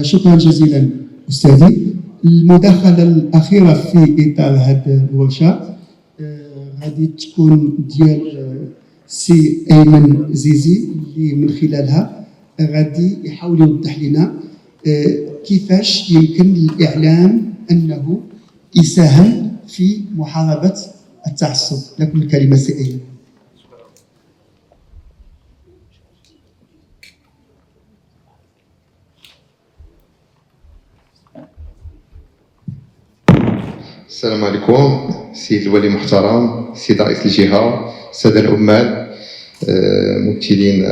شكرا جزيلا أستاذي. المداخلة الأخيرة في إطار هذه الورشة غادي تكون ديال سي أيمن زيزي، اللي من خلالها غادي يحاول يوضح لنا كيفاش يمكن للإعلام أنه يساهم في محاربة التعصب. لكم الكلمة سي أيمن. السلام عليكم سيد الولي المحترم، سيد رئيس الجهة، السادة العمال، ممثلين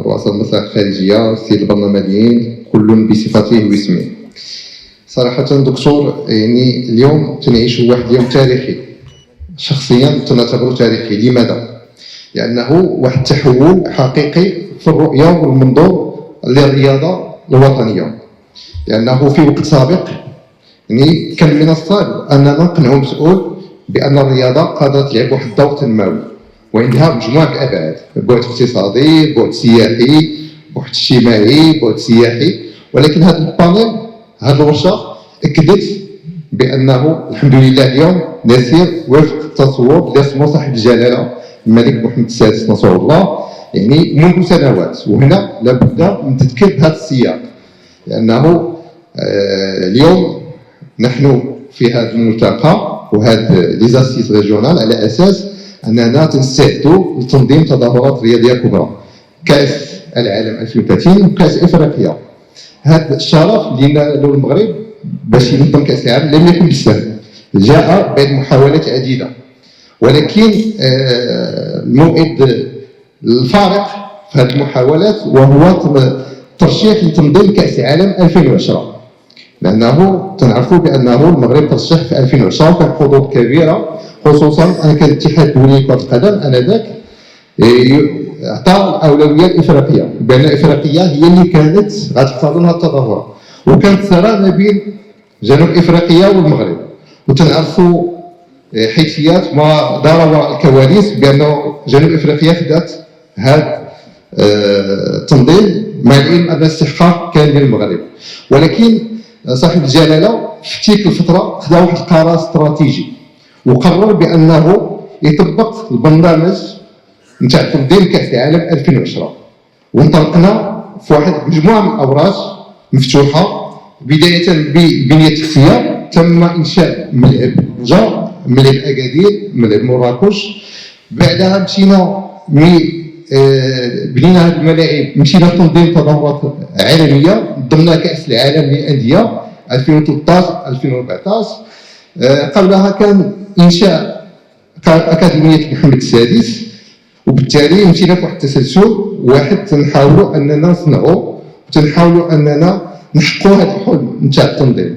رؤساء المصالح الخارجية، السيد البرلمانيين، كل بصفته واسمه. صراحة دكتور، يعني اليوم تنعيش واحد اليوم تاريخي، شخصيا تنعتبره تاريخي. لماذا؟ لأنه واحد التحول حقيقي في الرؤية والمنظور للرياضة الوطنية. لأنه في وقت سابق يعني كان من الصعب أننا نقنعوا مسؤول بأن الرياضة قادرة تلعب واحد الدور تنموي وعندها مجموعة الأبعاد، بعد اقتصادي، بعد سياحي، بعد اجتماعي، بعد سياحي. ولكن هذا البانيل، هذه الورشة أكدت بأنه الحمد لله اليوم نسير وفق التصور اللي رسمه صاحب الجلالة الملك محمد السادس نصر الله، يعني منذ سنوات. وهنا لابد من تذكير بهذا السياق، لأنه اليوم نحن في هذا الملتقى وهذا ليزاسيس ريجيونال على اساس اننا تنستعدوا لتنظيم تظاهرات رياضيه كبرى، كاس العالم 2030 وكاس افريقيا. هذا الشرف اللي نالو المغرب باش ينظم كاس العالم لم يكن بالسهل، جاء بعد محاولات عديده. ولكن الموعد الفارق في هذه المحاولات وهو ترشيح لتنظيم كاس العالم 2010، لأنه تنعرفوا بأنه المغرب ترشح في 2010 وكان حظوظ كبيرة، خصوصا أن كان الاتحاد الدولي لكرة القدم آنذاك أعطى الأولوية لإفريقيا، بأن إفريقيا هي اللي كانت غتحتضنها التظاهرات، وكانت صراع ما بين جنوب إفريقيا والمغرب. وتنعرفوا حيثيات ما دار وراء الكواليس بأنه جنوب إفريقيا خدات هذا التنظيم مع العلم أن الاستحقاق كان للمغرب. ولكن صاحب الجلاله في تلك الفتره خدا واحد القرار استراتيجي وقرر بانه يطبق البرنامج نتاع تنظيم كاس العالم 2010، وانطلقنا في واحد مجموعه من الاوراق مفتوحه، بدايه ببنيه تحتيه. تم انشاء ملعب طنجه، ملعب اكادير، ملعب مراكش. بعدها مشينا بنينا هذه الملاعب، مشينا لتنظيم تظاهرات عالميه، ضمن كاس العالم للانديه 2013 2014. قبلها كان انشاء اكاديميه محمد السادس، وبالتالي مشينا في واحد التسلسل واحد تنحاولوا اننا نصنعوا وتنحاولوا اننا نحققوا هذا الحلم نتاع التنظيم.